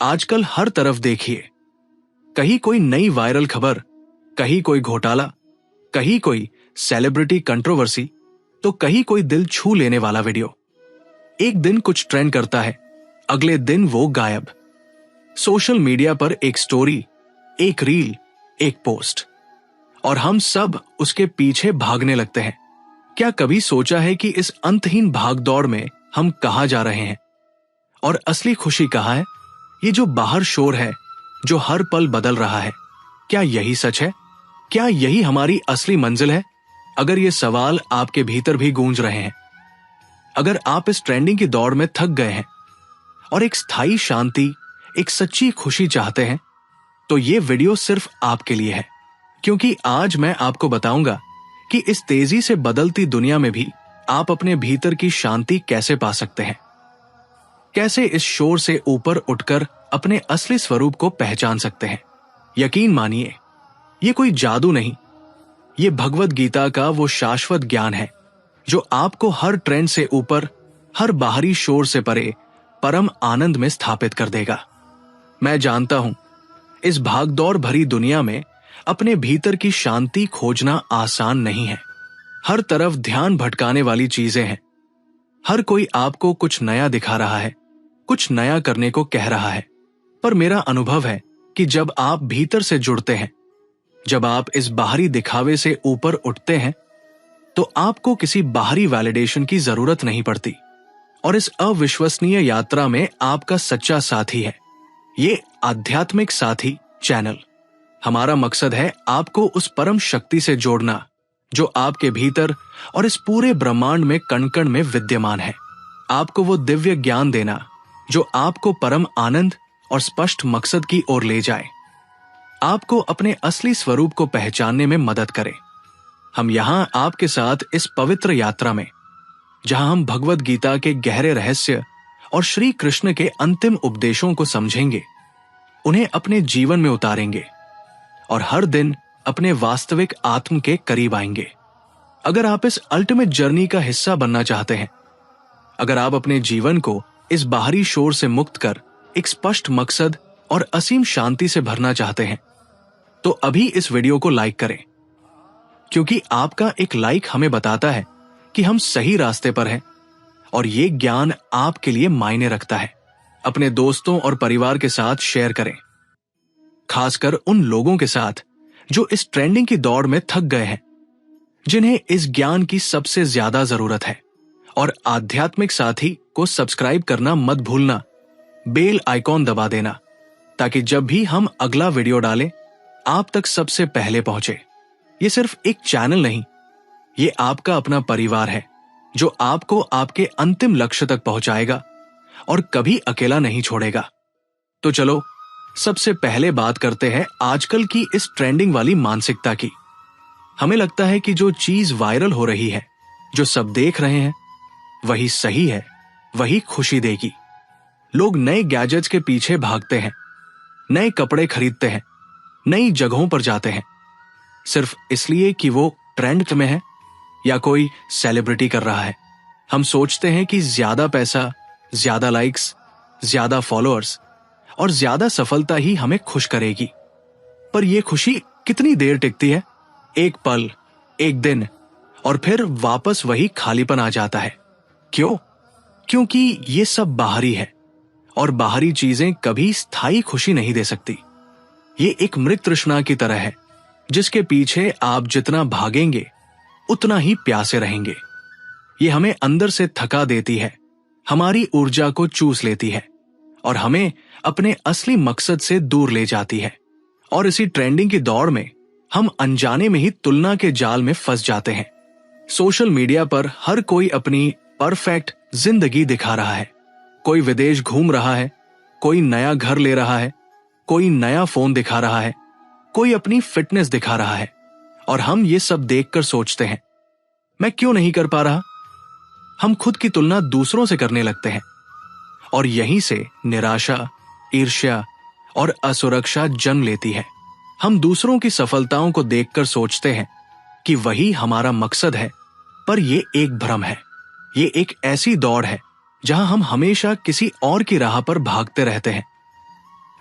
आजकल हर तरफ देखिए, कहीं कोई नई वायरल खबर, कहीं कोई घोटाला, कहीं कोई सेलिब्रिटी कंट्रोवर्सी, तो कहीं कोई दिल छू लेने वाला वीडियो। एक दिन कुछ ट्रेंड करता है, अगले दिन वो गायब। सोशल मीडिया पर एक स्टोरी, एक रील, एक पोस्ट, और हम सब उसके पीछे भागने लगते हैं। क्या कभी सोचा है कि इस अंतहीन भागदौड़ में हम कहाँ जा रहे हैं और असली खुशी कहाँ है? ये जो बाहर शोर है, जो हर पल बदल रहा है, क्या यही सच है? क्या यही हमारी असली मंजिल है? अगर ये सवाल आपके भीतर भी गूंज रहे हैं, अगर आप इस ट्रेंडिंग की दौड़ में थक गए हैं और एक स्थायी शांति, एक सच्ची खुशी चाहते हैं, तो ये वीडियो सिर्फ आपके लिए है। क्योंकि आज मैं आपको बताऊंगा कि इस तेजी से बदलती दुनिया में भी आप अपने भीतर की शांति कैसे पा सकते हैं, कैसे इस शोर से ऊपर उठकर अपने असली स्वरूप को पहचान सकते हैं। यकीन मानिए, ये कोई जादू नहीं, ये भगवद गीता का वो शाश्वत ज्ञान है जो आपको हर ट्रेंड से ऊपर, हर बाहरी शोर से परे परम आनंद में स्थापित कर देगा। मैं जानता हूं, इस भागदौड़ भरी दुनिया में अपने भीतर की शांति खोजना आसान नहीं है। हर तरफ ध्यान भटकाने वाली चीजें हैं। हर कोई आपको कुछ नया दिखा रहा है, कुछ नया करने को कह रहा है। पर मेरा अनुभव है कि जब आप भीतर से जुड़ते हैं, जब आप इस बाहरी दिखावे से ऊपर उठते हैं, तो आपको किसी बाहरी वैलिडेशन की जरूरत नहीं पड़ती। और इस अविश्वसनीय यात्रा में आपका सच्चा साथी है ये आध्यात्मिक साथी चैनल। हमारा मकसद है आपको उस परम शक्ति से जोड़ना जो आपके भीतर और इस पूरे ब्रह्मांड में कण-कण में विद्यमान है। आपको वो दिव्य ज्ञान देना जो आपको परम आनंद और स्पष्ट मकसद की ओर ले जाए, आपको अपने असली स्वरूप को पहचानने में मदद करे। हम यहां आपके साथ इस पवित्र यात्रा में, जहां हम भगवद गीता के गहरे रहस्य और श्री कृष्ण के अंतिम उपदेशों को समझेंगे, उन्हें अपने जीवन में उतारेंगे और हर दिन अपने वास्तविक आत्म के करीब आएंगे। अगर आप इस अल्टीमेट जर्नी का हिस्सा बनना चाहते हैं, अगर आप अपने जीवन को इस बाहरी शोर से मुक्त कर एक स्पष्ट मकसद और असीम शांति से भरना चाहते हैं, तो अभी इस वीडियो को लाइक करें, क्योंकि आपका एक लाइक हमें बताता है कि हम सही रास्ते पर हैं और ये ज्ञान आपके लिए मायने रखता है। अपने दोस्तों और परिवार के साथ शेयर करें, खासकर उन लोगों के साथ जो इस ट्रेंडिंग की दौड़ में थक गए हैं, जिन्हें इस ज्ञान की सबसे ज्यादा जरूरत है। और आध्यात्मिक साथी को सब्सक्राइब करना मत भूलना, बेल आइकॉन दबा देना, ताकि जब भी हम अगला वीडियो डालें, आप तक सबसे पहले पहुंचे। ये सिर्फ एक चैनल नहीं, ये आपका अपना परिवार है जो आपको आपके अंतिम लक्ष्य तक पहुंचाएगा और कभी अकेला नहीं छोड़ेगा। तो चलो, सबसे पहले बात करते हैं आजकल की इस ट्रेंडिंग वाली मानसिकता की। हमें लगता है कि जो चीज वायरल हो रही है, जो सब देख रहे हैं, वही सही है, वही खुशी देगी। लोग नए गैजेट्स के पीछे भागते हैं, नए कपड़े खरीदते हैं, नई जगहों पर जाते हैं, सिर्फ इसलिए कि वो ट्रेंड में है या कोई सेलिब्रिटी कर रहा है। हम सोचते हैं कि ज्यादा पैसा, ज्यादा लाइक्स, ज्यादा फॉलोअर्स और ज्यादा सफलता ही हमें खुश करेगी। पर यह खुशी कितनी देर टिकती है? एक पल, एक दिन, और फिर वापस वही खालीपन आ जाता है। क्यों? क्योंकि ये सब बाहरी है और बाहरी चीजें कभी स्थायी खुशी नहीं दे सकती। ये एक मृत तृष्णा की तरह है जिसके पीछे आप जितना भागेंगे उतना ही प्यासे रहेंगे। ये हमें अंदर से थका देती है, हमारी ऊर्जा को चूस लेती है और हमें अपने असली मकसद से दूर ले जाती है। और इसी ट्रेंडिंग की दौड़ में हम अनजाने में ही तुलना के जाल में फंस जाते हैं। सोशल मीडिया पर हर कोई अपनी परफेक्ट जिंदगी दिखा रहा है। कोई विदेश घूम रहा है, कोई नया घर ले रहा है, कोई नया फोन दिखा रहा है, कोई अपनी फिटनेस दिखा रहा है, और हम ये सब देखकर सोचते हैं, मैं क्यों नहीं कर पा रहा? हम खुद की तुलना दूसरों से करने लगते हैं और यहीं से निराशा, ईर्ष्या और असुरक्षा जन्म लेती है। हम दूसरों की सफलताओं को देखकर सोचते हैं कि वही हमारा मकसद है, पर यह एक भ्रम है। ये एक ऐसी दौड़ है जहां हम हमेशा किसी और की राह पर भागते रहते हैं।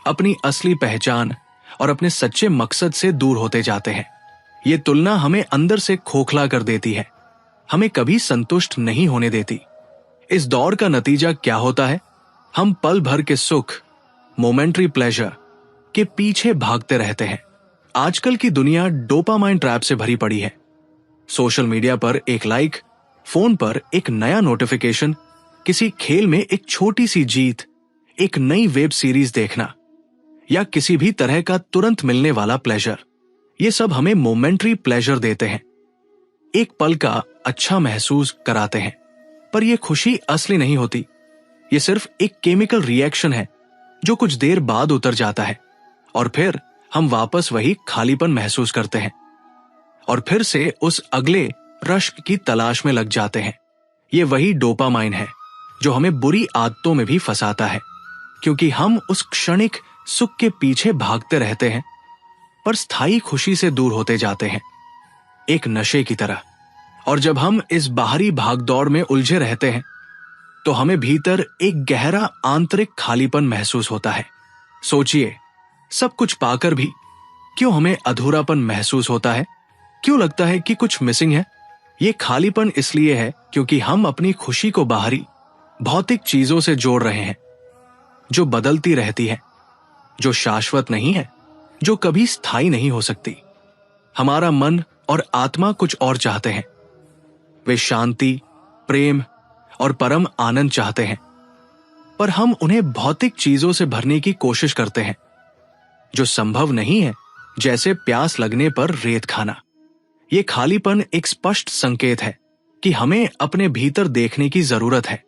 अपनी असली पहचान और अपने सच्चे मकसद से दूर होते जाते हैं। ये तुलना हमें अंदर से खोखला कर देती है, हमें कभी संतुष्ट नहीं होने देती। इस दौर का नतीजा क्या होता है? हम पल भर के सुख, मोमेंट्री प्लेजर के पीछे भागते रहते हैं। आजकल की दुनिया डोपामाइन ट्रैप से भरी पड़ी है। सोशल मीडिया पर एक लाइक, फोन पर एक नया नोटिफिकेशन, किसी खेल में एक छोटी सी जीत, एक नई वेब सीरीज देखना या किसी भी तरह का तुरंत मिलने वाला प्लेजर, ये सब हमें मोमेंट्री प्लेजर देते हैं, एक पल का अच्छा महसूस कराते हैं। पर यह खुशी असली नहीं होती। ये सिर्फ एक केमिकल रिएक्शन है जो कुछ देर बाद उतर जाता है और फिर हम वापस वही खालीपन महसूस करते हैं और फिर से उस अगले रश की तलाश में लग जाते हैं। ये वही डोपामाइन है जो हमें बुरी आदतों में भी फंसाता है, क्योंकि हम उस क्षणिक सुख के पीछे भागते रहते हैं पर स्थायी खुशी से दूर होते जाते हैं, एक नशे की तरह। और जब हम इस बाहरी भागदौड़ में उलझे रहते हैं तो हमें भीतर एक गहरा आंतरिक खालीपन महसूस होता है। सोचिए, सब कुछ पाकर भी क्यों हमें अधूरापन महसूस होता है? क्यों लगता है कि कुछ मिसिंग है? ये खालीपन इसलिए है क्योंकि हम अपनी खुशी को बाहरी भौतिक चीजों से जोड़ रहे हैं, जो बदलती रहती है, जो शाश्वत नहीं है, जो कभी स्थायी नहीं हो सकती। हमारा मन और आत्मा कुछ और चाहते हैं। वे शांति, प्रेम और परम आनंद चाहते हैं, पर हम उन्हें भौतिक चीजों से भरने की कोशिश करते हैं, जो संभव नहीं है, जैसे प्यास लगने पर रेत खाना। ये खालीपन एक स्पष्ट संकेत है कि हमें अपने भीतर देखने की जरूरत है,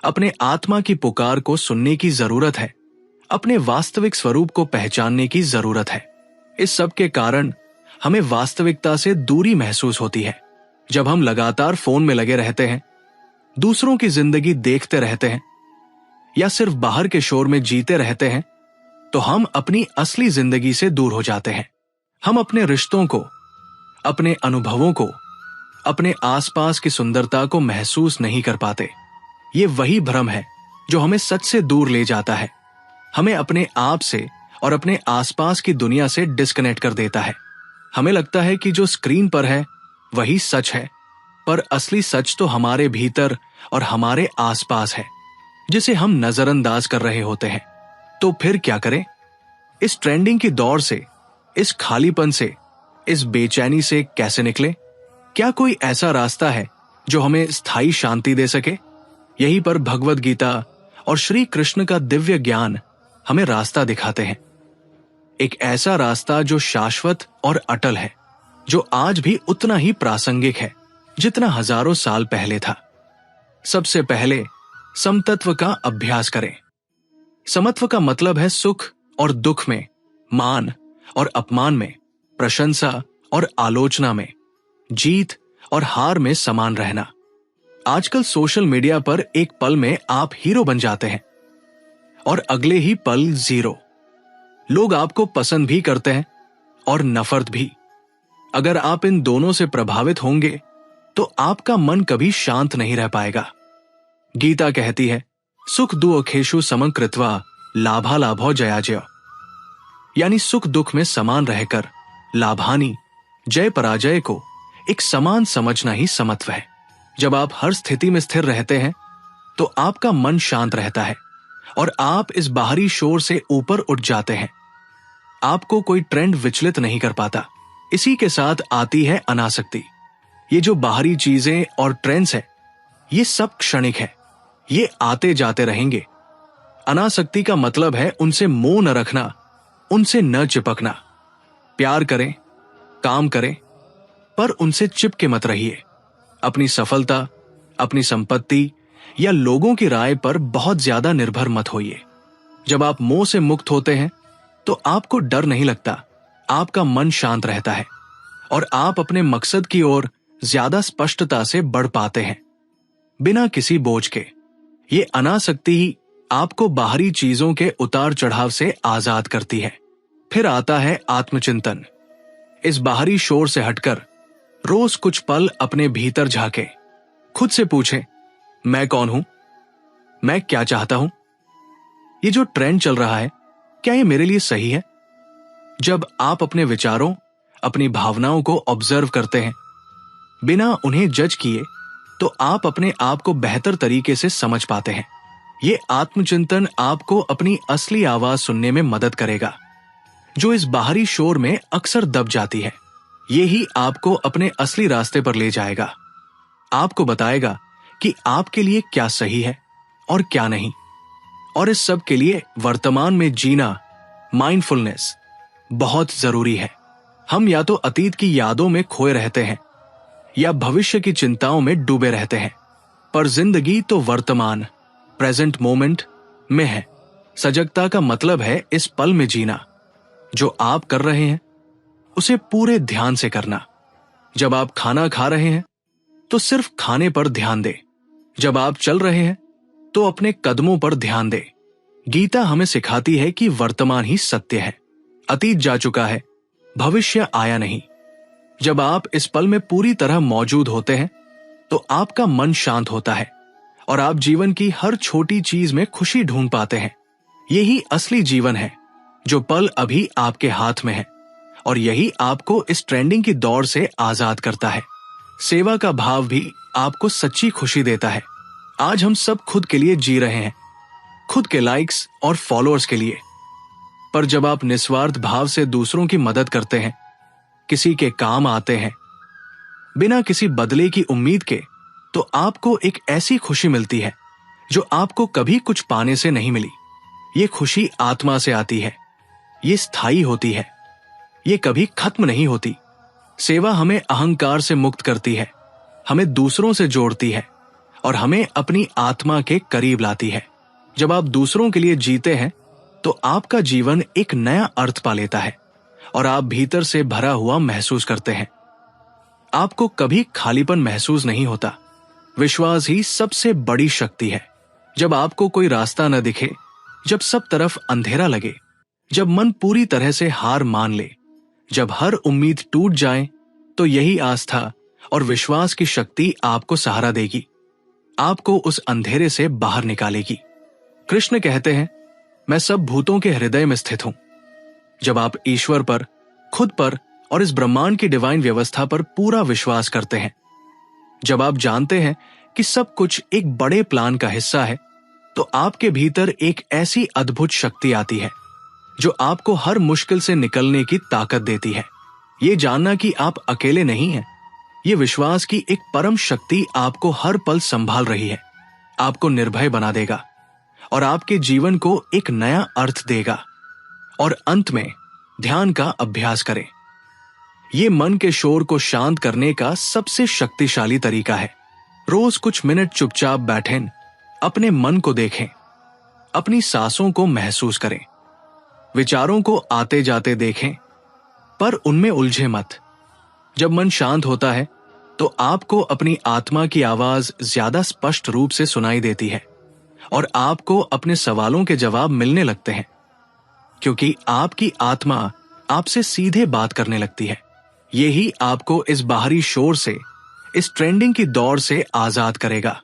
अपने आत्मा की पुकार को सुनने की जरूरत है, अपने वास्तविक स्वरूप को पहचानने की जरूरत है। इस सब के कारण हमें वास्तविकता से दूरी महसूस होती है। जब हम लगातार फोन में लगे रहते हैं, दूसरों की जिंदगी देखते रहते हैं या सिर्फ बाहर के शोर में जीते रहते हैं, तो हम अपनी असली जिंदगी से दूर हो जाते हैं। हम अपने रिश्तों को, अपने अनुभवों को, अपने आसपास की सुंदरता को महसूस नहीं कर पाते। ये वही भ्रम है जो हमें सच से दूर ले जाता है, हमें अपने आप से और अपने आसपास की दुनिया से डिस्कनेक्ट कर देता है। हमें लगता है कि जो स्क्रीन पर है वही सच है, पर असली सच तो हमारे भीतर और हमारे आसपास है, जिसे हम नजरअंदाज कर रहे होते हैं। तो फिर क्या करें? इस ट्रेंडिंग की दौड़ से, इस खालीपन से, इस बेचैनी से कैसे निकले? क्या कोई ऐसा रास्ता है जो हमें स्थायी शांति दे सके? यहीं पर भगवद गीता और श्री कृष्ण का दिव्य ज्ञान हमें रास्ता दिखाते हैं, एक ऐसा रास्ता जो शाश्वत और अटल है, जो आज भी उतना ही प्रासंगिक है जितना हजारों साल पहले था। सबसे पहले समतत्व का अभ्यास करें। समत्व का मतलब है सुख और दुख में, मान और अपमान में, प्रशंसा और आलोचना में, जीत और हार में समान रहना। आजकल सोशल मीडिया पर एक पल में आप हीरो बन जाते हैं और अगले ही पल जीरो। लोग आपको पसंद भी करते हैं और नफरत भी। अगर आप इन दोनों से प्रभावित होंगे तो आपका मन कभी शांत नहीं रह पाएगा। गीता कहती है, सुख दुखेषु समं कृत्वा लाभालाभो जयाजय, यानी सुख दुख में समान रहकर लाभानी जय पराजय को एक समान समझना ही समत्व है। जब आप हर स्थिति में स्थिर रहते हैं तो आपका मन शांत रहता है और आप इस बाहरी शोर से ऊपर उठ जाते हैं। आपको कोई ट्रेंड विचलित नहीं कर पाता। इसी के साथ आती है अनासक्ति। ये जो बाहरी चीजें और ट्रेंड्स है, ये सब क्षणिक है, ये आते जाते रहेंगे। अनासक्ति का मतलब है उनसे मोह न रखना, उनसे न चिपकना। प्यार करें, काम करें, पर उनसे चिपके मत रहिए। अपनी सफलता, अपनी संपत्ति या लोगों की राय पर बहुत ज्यादा निर्भर मत होइए। जब आप मोह से मुक्त होते हैं तो आपको डर नहीं लगता, आपका मन शांत रहता है और आप अपने मकसद की ओर ज्यादा स्पष्टता से बढ़ पाते हैं, बिना किसी बोझ के। ये अनासक्ति ही आपको बाहरी चीजों के उतार चढ़ाव से आजाद करती है। फिर आता है आत्मचिंतन। इस बाहरी शोर से हटकर रोज कुछ पल अपने भीतर झांके, खुद से पूछें, मैं कौन हूं? मैं क्या चाहता हूं? ये जो ट्रेंड चल रहा है, क्या ये मेरे लिए सही है? जब आप अपने विचारों, अपनी भावनाओं को ऑब्जर्व करते हैं बिना उन्हें जज किए, तो आप अपने आप को बेहतर तरीके से समझ पाते हैं। ये आत्मचिंतन आपको अपनी असली आवाज सुनने में मदद करेगा, जो इस बाहरी शोर में अक्सर दब जाती है। ये ही आपको अपने असली रास्ते पर ले जाएगा, आपको बताएगा कि आपके लिए क्या सही है और क्या नहीं। और इस सब के लिए वर्तमान में जीना, माइंडफुलनेस, बहुत जरूरी है। हम या तो अतीत की यादों में खोए रहते हैं या भविष्य की चिंताओं में डूबे रहते हैं, पर जिंदगी तो वर्तमान, प्रेजेंट मोमेंट में है। सजगता का मतलब है इस पल में जीना। जो आप कर रहे हैं उसे पूरे ध्यान से करना। जब आप खाना खा रहे हैं तो सिर्फ खाने पर ध्यान दें। जब आप चल रहे हैं तो अपने कदमों पर ध्यान दें। गीता हमें सिखाती है कि वर्तमान ही सत्य है। अतीत जा चुका है, भविष्य आया नहीं। जब आप इस पल में पूरी तरह मौजूद होते हैं तो आपका मन शांत होता है और आप जीवन की हर छोटी चीज में खुशी ढूंढ पाते हैं। यही असली जीवन है, जो पल अभी आपके हाथ में है, और यही आपको इस ट्रेंडिंग की दौड़ से आजाद करता है। सेवा का भाव भी आपको सच्ची खुशी देता है। आज हम सब खुद के लिए जी रहे हैं, खुद के लाइक्स और फॉलोअर्स के लिए। पर जब आप निस्वार्थ भाव से दूसरों की मदद करते हैं, किसी के काम आते हैं, बिना किसी बदले की उम्मीद के, तो आपको एक ऐसी खुशी मिलती है जो आपको कभी कुछ पाने से नहीं मिली। ये खुशी आत्मा से आती है, ये स्थायी होती है, ये कभी खत्म नहीं होती। सेवा हमें अहंकार से मुक्त करती है, हमें दूसरों से जोड़ती है और हमें अपनी आत्मा के करीब लाती है। जब आप दूसरों के लिए जीते हैं तो आपका जीवन एक नया अर्थ पा लेता है और आप भीतर से भरा हुआ महसूस करते हैं। आपको कभी खालीपन महसूस नहीं होता। विश्वास ही सबसे बड़ी शक्ति है। जब आपको कोई रास्ता न दिखे, जब सब तरफ अंधेरा लगे, जब मन पूरी तरह से हार मान ले, जब हर उम्मीद टूट जाए, तो यही आस्था और विश्वास की शक्ति आपको सहारा देगी, आपको उस अंधेरे से बाहर निकालेगी। कृष्ण कहते हैं, मैं सब भूतों के हृदय में स्थित हूं। जब आप ईश्वर पर, खुद पर और इस ब्रह्मांड की डिवाइन व्यवस्था पर पूरा विश्वास करते हैं, जब आप जानते हैं कि सब कुछ एक बड़े प्लान का हिस्सा है, तो आपके भीतर एक ऐसी अद्भुत शक्ति आती है जो आपको हर मुश्किल से निकलने की ताकत देती है। ये जानना कि आप अकेले नहीं हैं, ये विश्वास की एक परम शक्ति आपको हर पल संभाल रही है, आपको निर्भय बना देगा और आपके जीवन को एक नया अर्थ देगा। और अंत में ध्यान का अभ्यास करें। ये मन के शोर को शांत करने का सबसे शक्तिशाली तरीका है। रोज कुछ मिनट चुपचाप बैठें, अपने मन को देखें, अपनी सांसों को महसूस करें, विचारों को आते जाते देखें, पर उनमें उलझे मत। जब मन शांत होता है तो आपको अपनी आत्मा की आवाज ज्यादा स्पष्ट रूप से सुनाई देती है और आपको अपने सवालों के जवाब मिलने लगते हैं, क्योंकि आपकी आत्मा आपसे सीधे बात करने लगती है। यही आपको इस बाहरी शोर से, इस ट्रेंडिंग की दौड़ से आजाद करेगा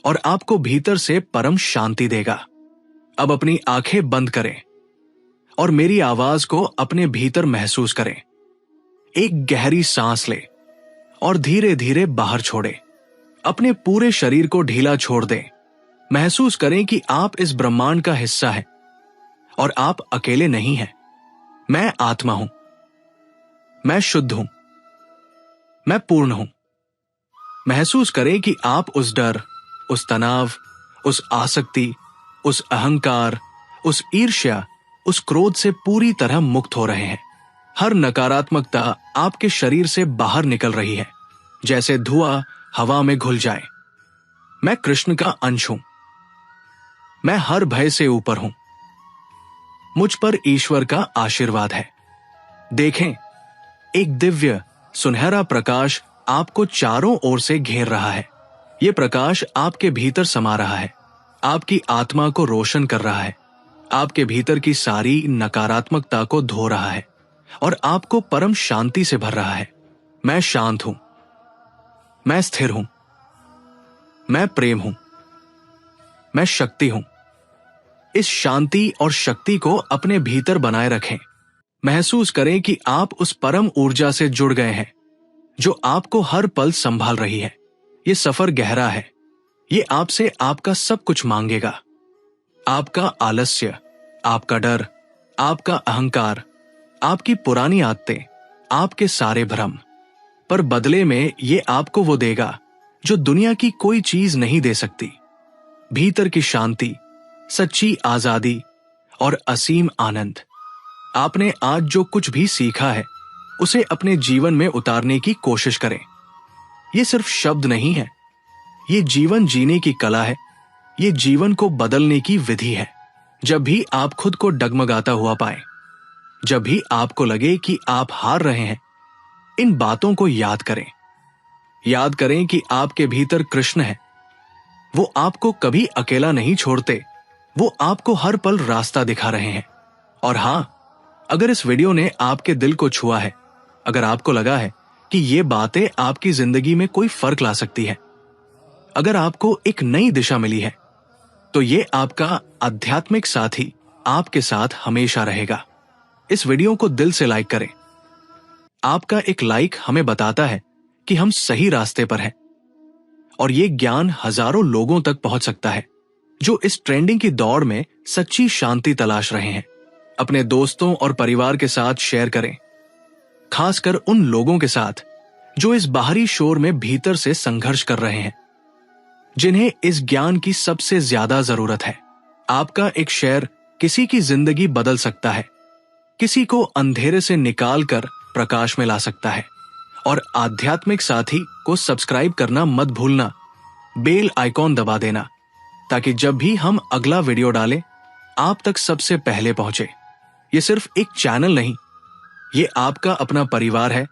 और आपको भीतर से परम शांति देगा। अब अपनी आंखें बंद करें और मेरी आवाज को अपने भीतर महसूस करें। एक गहरी सांस लें और धीरे धीरे बाहर छोड़ें। अपने पूरे शरीर को ढीला छोड़ दें। महसूस करें कि आप इस ब्रह्मांड का हिस्सा हैं और आप अकेले नहीं हैं। मैं आत्मा हूं, मैं शुद्ध हूं, मैं पूर्ण हूं। महसूस करें कि आप उस डर, उस तनाव, उस आसक्ति, उस अहंकार, उस ईर्ष्या, उस क्रोध से पूरी तरह मुक्त हो रहे हैं। हर नकारात्मकता आपके शरीर से बाहर निकल रही है, जैसे धुआं हवा में घुल जाए। मैं कृष्ण का अंश हूं, मैं हर भय से ऊपर हूं। मुझ पर ईश्वर का आशीर्वाद है। देखें, एक दिव्य सुनहरा प्रकाश आपको चारों ओर से घेर रहा है। यह प्रकाश आपके भीतर समा रहा है, आपकी आत्मा को रोशन कर रहा है, आपके भीतर की सारी नकारात्मकता को धो रहा है और आपको परम शांति से भर रहा है। मैं शांत हूं, मैं स्थिर हूं, मैं प्रेम हूं, मैं शक्ति हूं, इस शांति और शक्ति को अपने भीतर बनाए रखें। महसूस करें कि आप उस परम ऊर्जा से जुड़ गए हैं जो आपको हर पल संभाल रही है। ये सफर गहरा है। ये आपसे आपका सब कुछ मांगेगा, आपका आलस्य, आपका डर, आपका अहंकार, आपकी पुरानी आदतें, आपके सारे भ्रम। पर बदले में ये आपको वो देगा जो दुनिया की कोई चीज नहीं दे सकती। भीतर की शांति, सच्ची आजादी और असीम आनंद। आपने आज जो कुछ भी सीखा है उसे अपने जीवन में उतारने की कोशिश करें। ये सिर्फ शब्द नहीं है, ये जीवन जीने की कला है। ये जीवन को बदलने की विधि है। जब भी आप खुद को डगमगाता हुआ पाए, जब भी आपको लगे कि आप हार रहे हैं, इन बातों को याद करें। याद करें कि आपके भीतर कृष्ण है। वो आपको कभी अकेला नहीं छोड़ते। वो आपको हर पल रास्ता दिखा रहे हैं। और हां, अगर इस वीडियो ने आपके दिल को छुआ है, अगर आपको लगा है कि ये बातें आपकी जिंदगी में कोई फर्क ला सकती है, अगर आपको एक नई दिशा मिली है, तो ये आपका आध्यात्मिक साथी आपके साथ हमेशा रहेगा। इस वीडियो को दिल से लाइक करें। आपका एक लाइक हमें बताता है कि हम सही रास्ते पर हैं और ये ज्ञान हजारों लोगों तक पहुंच सकता है जो इस ट्रेंडिंग की दौड़ में सच्ची शांति तलाश रहे हैं। अपने दोस्तों और परिवार के साथ शेयर करें, खासकर उन लोगों के साथ जो इस बाहरी शोर में भीतर से संघर्ष कर रहे हैं, जिन्हें इस ज्ञान की सबसे ज्यादा जरूरत है। आपका एक शेयर किसी की जिंदगी बदल सकता है, किसी को अंधेरे से निकालकर प्रकाश में ला सकता है। और आध्यात्मिक साथी को सब्सक्राइब करना मत भूलना, बेल आइकॉन दबा देना, ताकि जब भी हम अगला वीडियो डालें आप तक सबसे पहले पहुंचे। ये सिर्फ एक चैनल नहीं, ये आपका अपना परिवार है।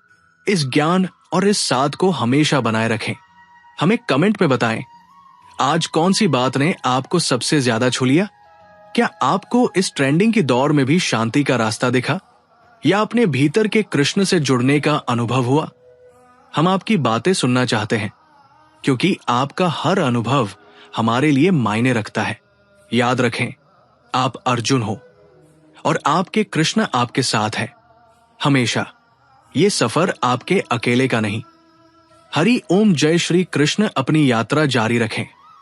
इस ज्ञान और इस साथ को हमेशा बनाए रखें। हमें कमेंट में बताएं, आज कौन सी बात ने आपको सबसे ज्यादा छू लिया? क्या आपको इस ट्रेंडिंग की दौर में भी शांति का रास्ता दिखा, या अपने भीतर के कृष्ण से जुड़ने का अनुभव हुआ? हम आपकी बातें सुनना चाहते हैं, क्योंकि आपका हर अनुभव हमारे लिए मायने रखता है। याद रखें, आप अर्जुन हो और आपके कृष्ण आपके साथ है हमेशा। ये सफर आपके अकेले का नहीं। हरि ओम जय श्री कृष्ण अपनी यात्रा जारी रखें।